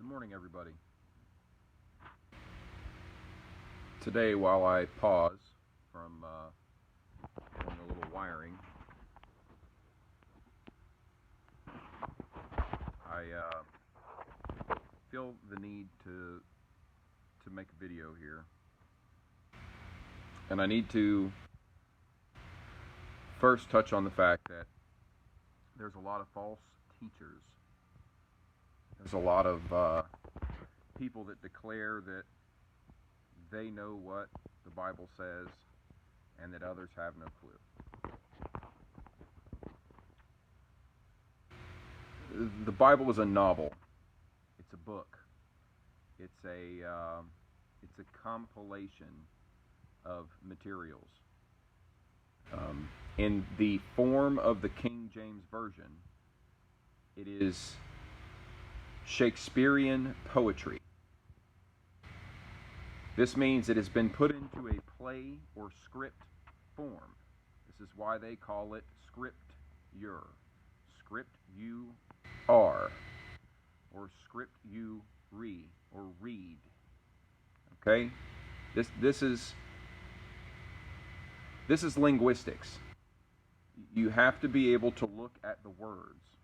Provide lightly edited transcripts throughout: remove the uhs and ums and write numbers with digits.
morning, everybody. Today, while I pause from doing a little wiring, I feel the need to make a video here, and I need to first touch on the fact that there's a lot of false teachers. There's a lot of people that declare that they know what the Bible says and that others have no clue. The Bible is a novel. It's a book. It's a compilation of materials. In the form of the King James Version, it is Shakespearean poetry. This means it has been put into a play or script form. This is why they call it scripture. Script-U-R. Or script-U-re, or read. Okay? This is linguistics. You have to be able to look at the words.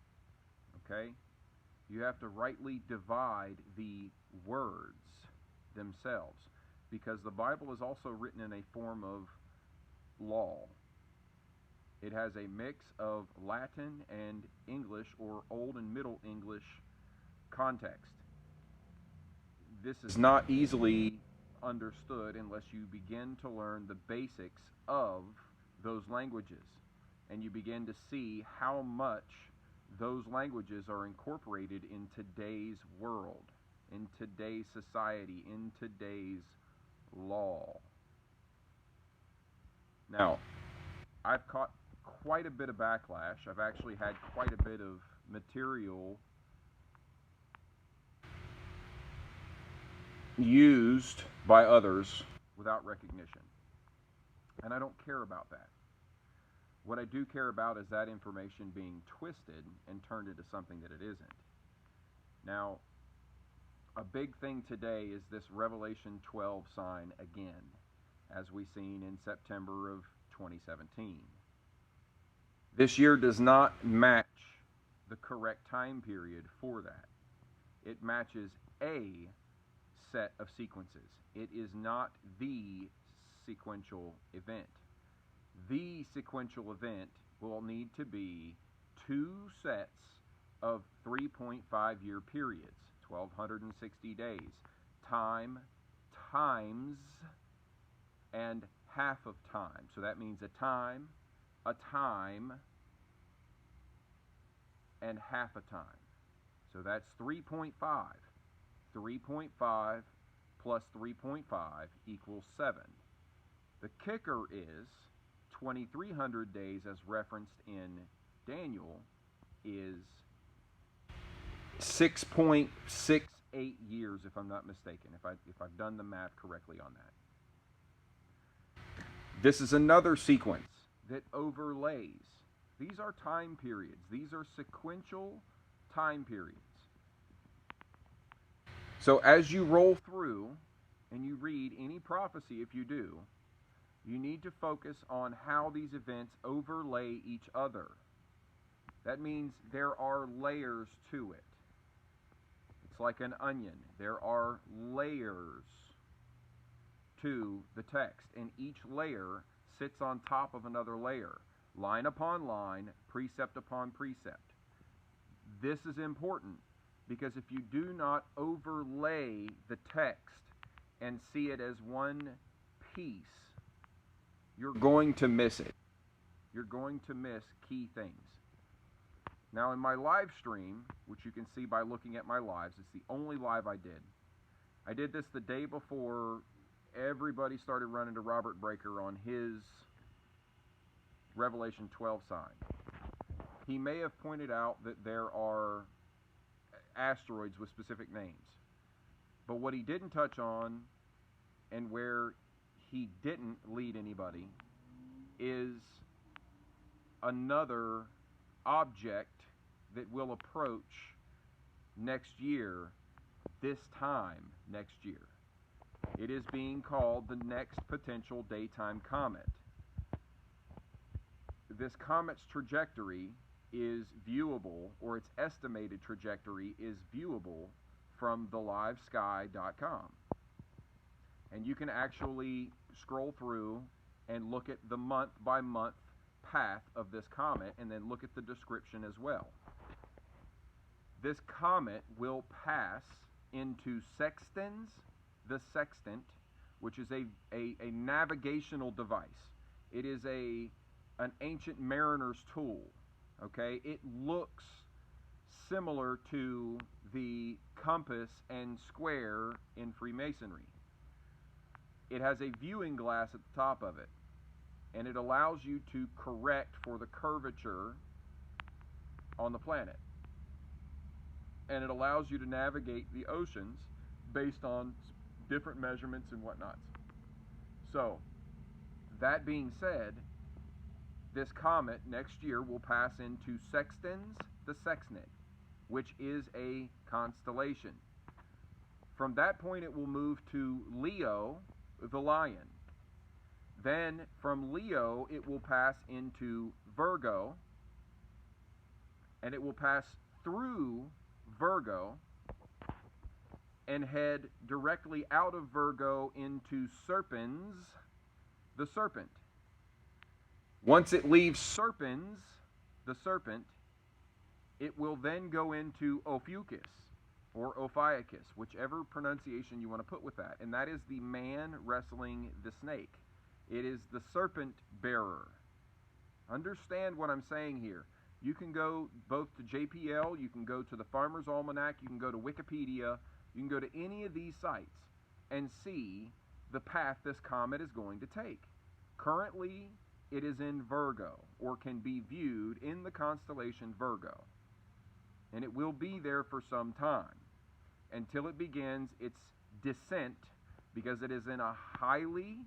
Okay? You have to rightly divide the words themselves, because the Bible is also written in a form of law. It has a mix of Latin and English, or Old and Middle English context. This is not easily understood unless you begin to learn the basics of those languages, and you begin to see how much those languages are incorporated in today's world, in today's society, in today's law. Now, I've caught quite a bit of backlash. I've actually had quite a bit of material used by others without recognition. And I don't care about that. What I do care about is that information being twisted and turned into something that it isn't. Now, a big thing today is this Revelation 12 sign again, as we seen in September of 2017. This year does not match the correct time period for that. It matches a set of sequences. It is not the sequential event. The sequential event will need to be two sets of 3.5-year periods, 1,260 days, time, times, and half of time. So that means a time, and half a time. So that's 3.5. 3.5 plus 3.5 equals 7. The kicker is 2,300 days, as referenced in Daniel, is 6.68 years, if I'm not mistaken, if I've done the math correctly on that. This is another sequence that overlays. These are time periods. These are sequential time periods. So as you roll through and you read any prophecy, if you do, you need to focus on how these events overlay each other. That means there are layers to it. It's like an onion. There are layers to the text, and each layer sits on top of another layer, line upon line, precept upon precept. This is important because if you do not overlay the text and see it as one piece, you're going to miss it. You're going to miss key things. Now, in my live stream, which you can see by looking at my lives, it's the only live I did. I did this the day before everybody started running to Robert Breaker on his Revelation 12 sign. He may have pointed out that there are asteroids with specific names. But what he didn't touch on, and where he didn't lead anybody, is another object that will approach next year this time next year. It is being called the next potential daytime comet. This comet's trajectory is viewable, or its estimated trajectory is viewable from thelivesky.com. And you can actually scroll through and look at the month by month path of this comet and then look at the description as well. This comet will pass into sextans, the sextant, which is a navigational device. It is an ancient mariner's tool. Okay, it looks similar to the compass and square in Freemasonry. It has a viewing glass at the top of it, and it allows you to correct for the curvature on the planet. And it allows you to navigate the oceans based on different measurements and whatnot. So, that being said, this comet next year will pass into Sextans, the Sextant, which is a constellation. From that point, it will move to Leo, the lion. Then from Leo, it will pass into Virgo, and it will pass through Virgo and head directly out of Virgo into Serpens, the serpent. Once it leaves Serpens, the serpent, it will then go into Ophiuchus or Ophiuchus, whichever pronunciation you want to put with that. And that is the man wrestling the snake. It is the serpent bearer. Understand what I'm saying here. You can go both to JPL, you can go to the Farmer's Almanac, you can go to Wikipedia, you can go to any of these sites and see the path this comet is going to take. Currently, it is in Virgo, or can be viewed in the constellation Virgo. And it will be there for some time, until it begins its descent, because it is in a highly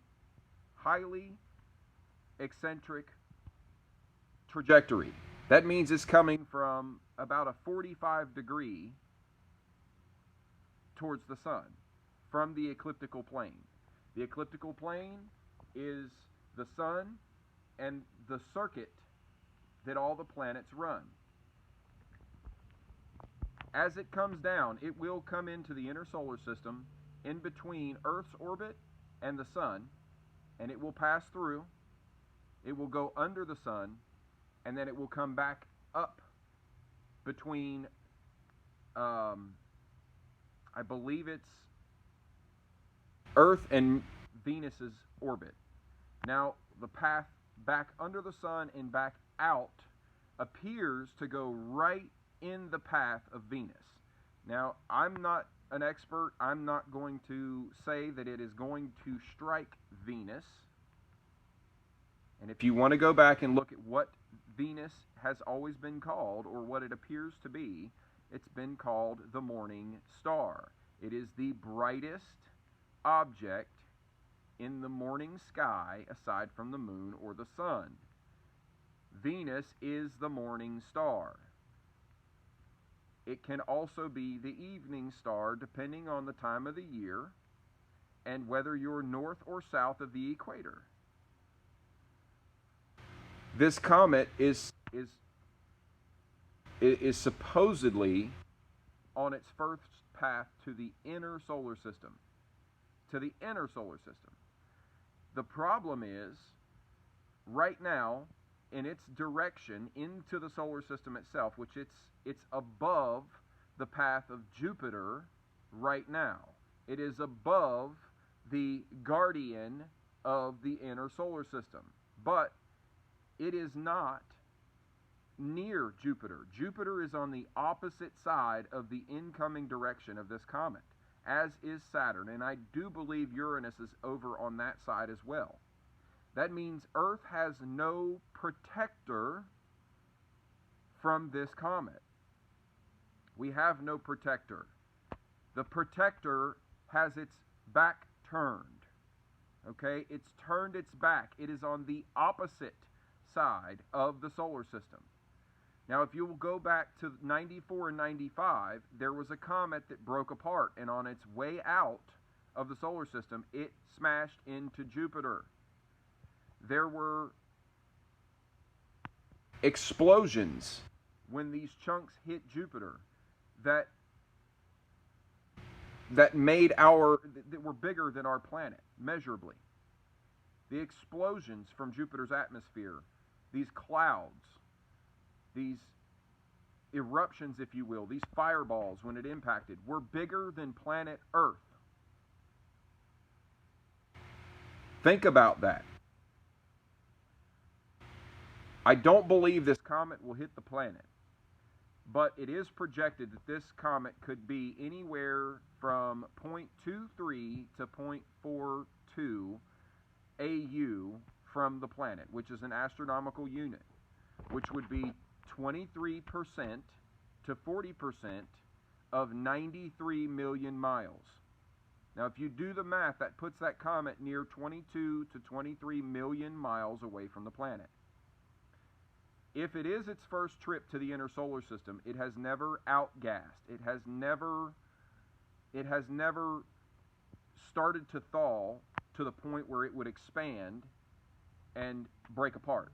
eccentric trajectory. That means it's coming from about a 45 degree towards the sun from the ecliptical plane. The ecliptical plane is the sun and the circuit that all the planets run. As it comes down, it will come into the inner solar system in between Earth's orbit and the sun, and it will pass through. It will go under the sun, and then it will come back up between, I believe it's Earth and Venus's orbit. Now, the path back under the sun and back out appears to go right in the path of Venus. Now, I'm not an expert. I'm not going to say that it is going to strike Venus. And if you want to go back and look at what Venus has always been called, or what it appears to be, it's been called the morning star. It is the brightest object in the morning sky aside from the moon or the sun. Venus is the morning star. It can also be the evening star depending on the time of the year and whether you're north or south of the equator. This comet is supposedly on its first path to the inner solar system. To the inner solar system. The problem is, right now, in its direction into the solar system itself, which it's above the path of Jupiter right now. It is above the guardian of the inner solar system. But it is not near Jupiter. Jupiter is on the opposite side of the incoming direction of this comet, as is Saturn, and I do believe Uranus is over on that side as well. That means Earth has no protector from this comet. We have no protector. The protector has its back turned. Okay? It's turned its back. It is on the opposite side of the solar system. Now, if you will go back to 94 and 95, there was a comet that broke apart, and on its way out of the solar system, it smashed into Jupiter. There were explosions when these chunks hit Jupiter that were bigger than our planet, measurably. The explosions from Jupiter's atmosphere, these clouds, these eruptions, if you will, these fireballs when it impacted, were bigger than planet Earth. Think about that. I don't believe this comet will hit the planet, but it is projected that this comet could be anywhere from 0.23 to 0.42 AU from the planet, which is an astronomical unit, which would be 23% to 40% of 93 million miles. Now, if you do the math, that puts that comet near 22 to 23 million miles away from the planet. If it is its first trip to the inner solar system, it has never outgassed. It has never started to thaw to the point where it would expand and break apart.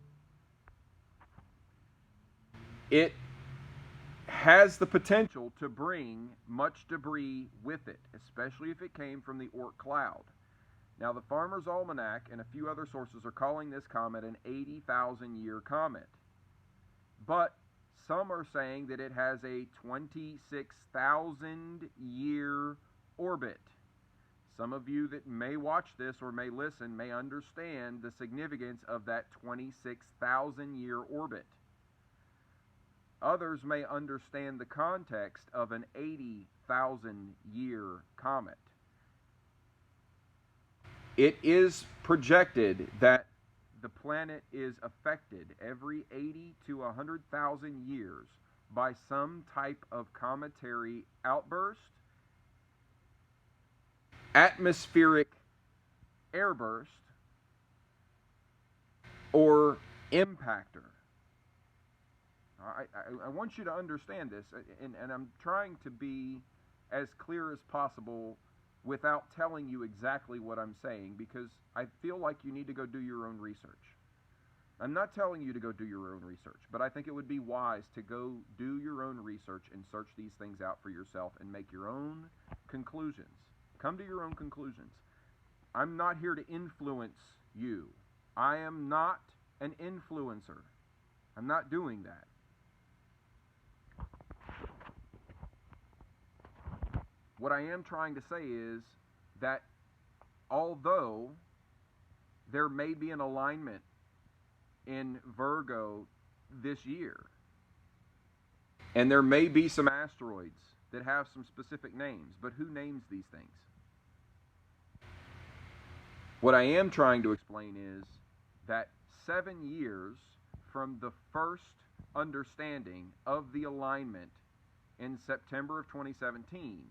It has the potential to bring much debris with it, especially if it came from the Oort cloud. Now, the Farmer's Almanac and a few other sources are calling this comet an 80,000-year comet. But some are saying that it has a 26,000-year orbit. Some of you that may watch this or may listen may understand the significance of that 26,000-year orbit. Others may understand the context of an 80,000-year comet. It is projected that the planet is affected every 80 to 100,000 years by some type of cometary outburst, atmospheric airburst, or impactor. I want you to understand this, and I'm trying to be as clear as possible without telling you exactly what I'm saying, because I feel like you need to go do your own research. I'm not telling you to go do your own research, but I think it would be wise to go do your own research and search these things out for yourself and make your own conclusions. Come to your own conclusions. I'm not here to influence you. I am not an influencer. I'm not doing that. What I am trying to say is that although there may be an alignment in Virgo this year, and there may be some asteroids that have some specific names, but who names these things? What I am trying to explain is that 7 years from the first understanding of the alignment in September of 2017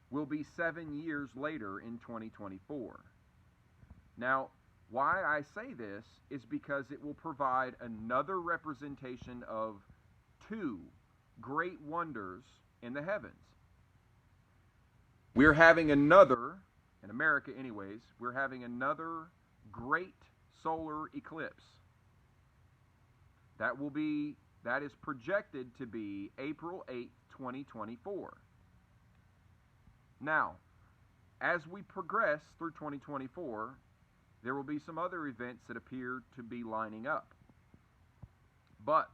will be 7 years later in 2024. Now, why I say this is because it will provide another representation of two great wonders in the heavens. We're having another, in America anyways, we're having another great solar eclipse. That is projected to be April 8th, 2024. Now, as we progress through 2024, there will be some other events that appear to be lining up. But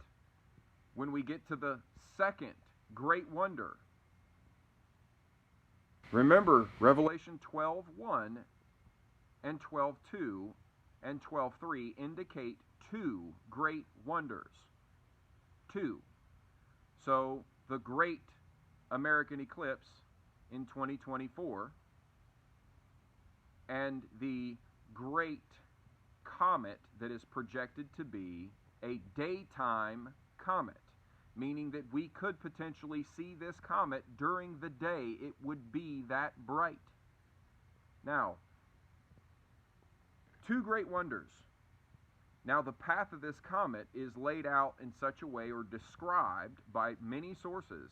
when we get to the second great wonder, remember Revelation 12:1 and 12:2 and 12:3 indicate two great wonders. Two. So the great American eclipse in 2024 and the great comet that is projected to be a daytime comet, meaning that we could potentially see this comet during the day. It would be that bright. Now, two great wonders. Now, the path of this comet is laid out in such a way, or described by many sources,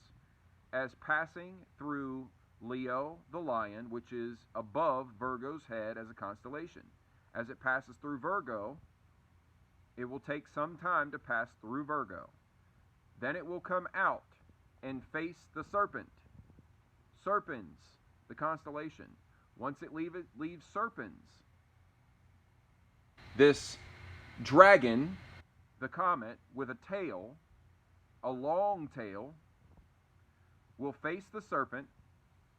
as passing through Leo, the lion, which is above Virgo's head as a constellation. As it passes through Virgo, it will take some time to pass through Virgo. Then it will come out and face the serpent. Serpens, the constellation. Once it leaves Serpens, this dragon, the comet, with a tail, a long tail, will face the serpent,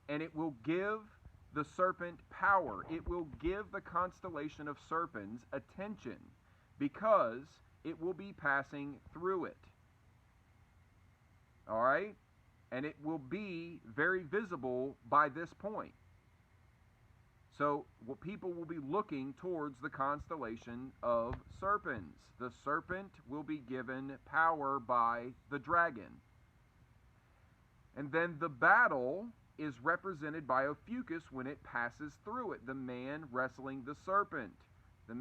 and it will give the serpent power. It will give the constellation of Serpens attention, because it will be passing through it. All right? And it will be very visible by this point. So people will be looking towards the constellation of Serpens. The serpent will be given power by the dragon. And then the battle is represented by Ophiuchus when it passes through it. The man wrestling the serpent. The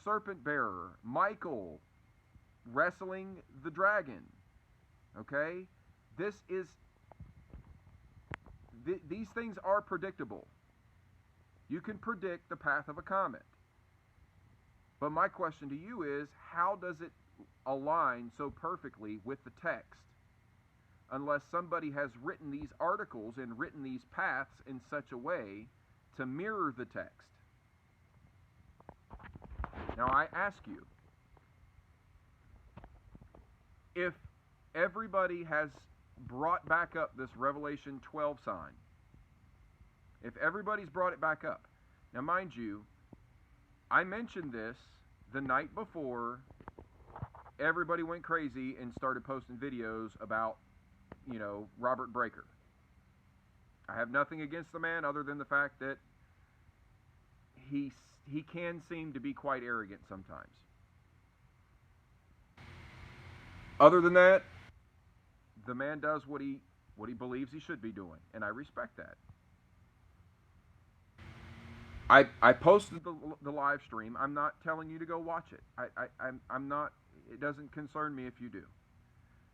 serpent bearer. Michael wrestling the dragon. Okay? These things are predictable. You can predict the path of a comet. But my question to you is, how does it align so perfectly with the text? Unless somebody has written these articles and written these paths in such a way to mirror the text. Now I ask you, if everybody has brought back up this Revelation 12 sign, if everybody's brought it back up. Now, mind you, I mentioned this the night before everybody went crazy and started posting videos about, Robert Breaker. I have nothing against the man other than the fact that he can seem to be quite arrogant sometimes. Other than that, the man does what he believes he should be doing, and I respect that. I posted the live stream. I'm not telling you to go watch it. I'm not. It doesn't concern me if you do.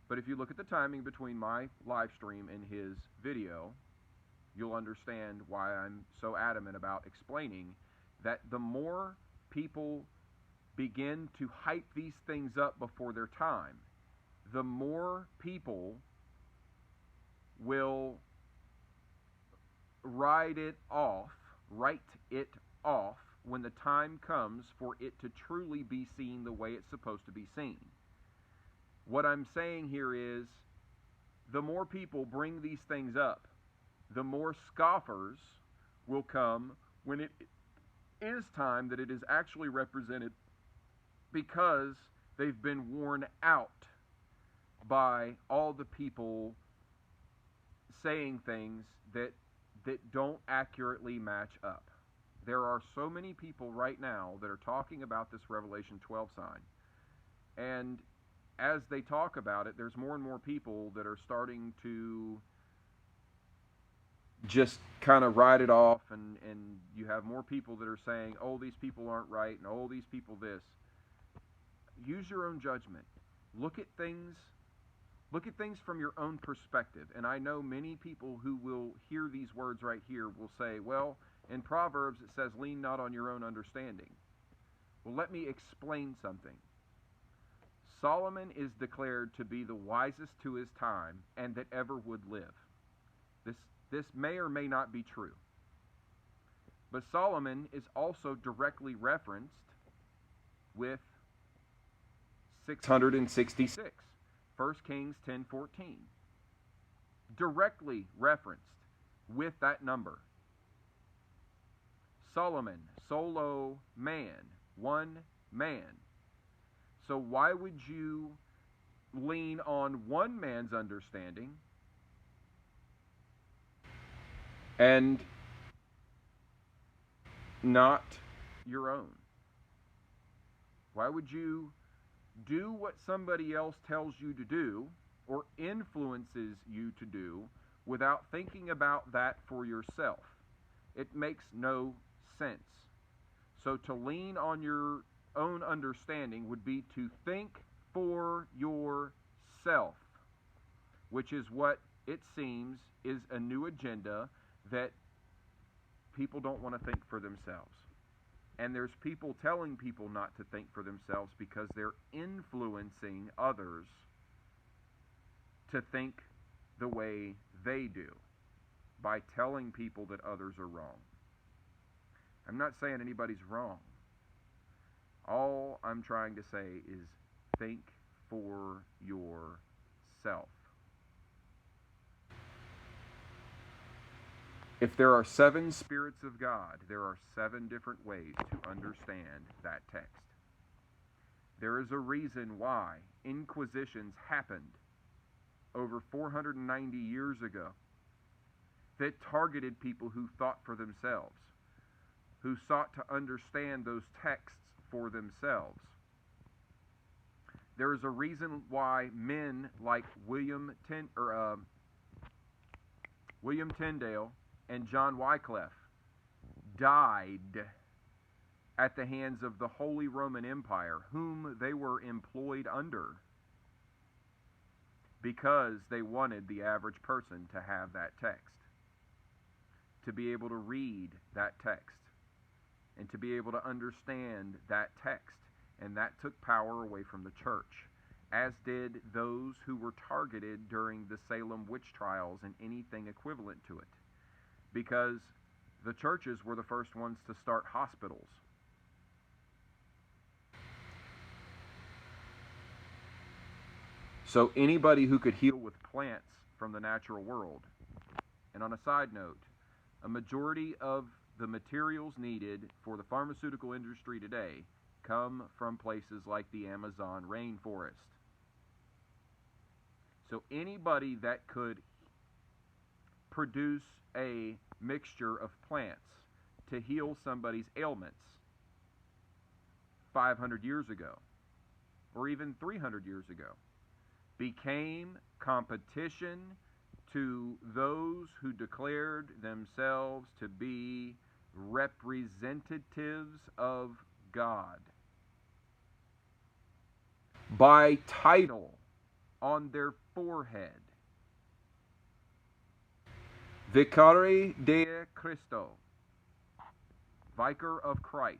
But if you look at the timing between my live stream and his video, you'll understand why I'm so adamant about explaining that the more people begin to hype these things up before their time, the more people will write it off when the time comes for it to truly be seen the way it's supposed to be seen. What I'm saying here is, the more people bring these things up, the more scoffers will come when it is time that it is actually represented, because they've been worn out by all the people saying things that don't accurately match up. There are so many people right now that are talking about this Revelation 12 sign. And as they talk about it, there's more and more people that are starting to just kind of write it off, and you have more people that are saying, oh, these people aren't right, and oh, these people this. Use your own judgment. Look at things from your own perspective. And I know many people who will hear these words right here will say, well, in Proverbs it says, lean not on your own understanding. Well, let me explain something. Solomon is declared to be the wisest to his time and that ever would live. This may or may not be true. But Solomon is also directly referenced with 666. 1 Kings 10:14. Directly referenced with that number. Solomon, solo man, one man. So why would you lean on one man's understanding and not your own? Why would you do what somebody else tells you to do or influences you to do without thinking about that for yourself? It makes no sense. So to lean on your own understanding would be to think for yourself, which is what it seems is a new agenda, that people don't want to think for themselves. And there's people telling people not to think for themselves because they're influencing others to think the way they do by telling people that others are wrong. I'm not saying anybody's wrong. All I'm trying to say is think for yourself. If there are 7 spirits of God, there are 7 different ways to understand that text. There is a reason why inquisitions happened over 490 years ago that targeted people who thought for themselves, who sought to understand those texts for themselves. There is a reason why men like William Tyndale and John Wycliffe died at the hands of the Holy Roman Empire, whom they were employed under, because they wanted the average person to have that text, to be able to read that text, and to be able to understand that text. And that took power away from the church, as did those who were targeted during the Salem witch trials and anything equivalent to it, because the churches were the first ones to start hospitals. So anybody who could heal with plants from the natural world. And on a side note, a majority of the materials needed for the pharmaceutical industry today come from places like the Amazon rainforest. So anybody that could produce a mixture of plants to heal somebody's ailments 500 years ago, or even 300 years ago, became competition to those who declared themselves to be representatives of God by title on their forehead. Vicari de Cristo, Vicar of Christ.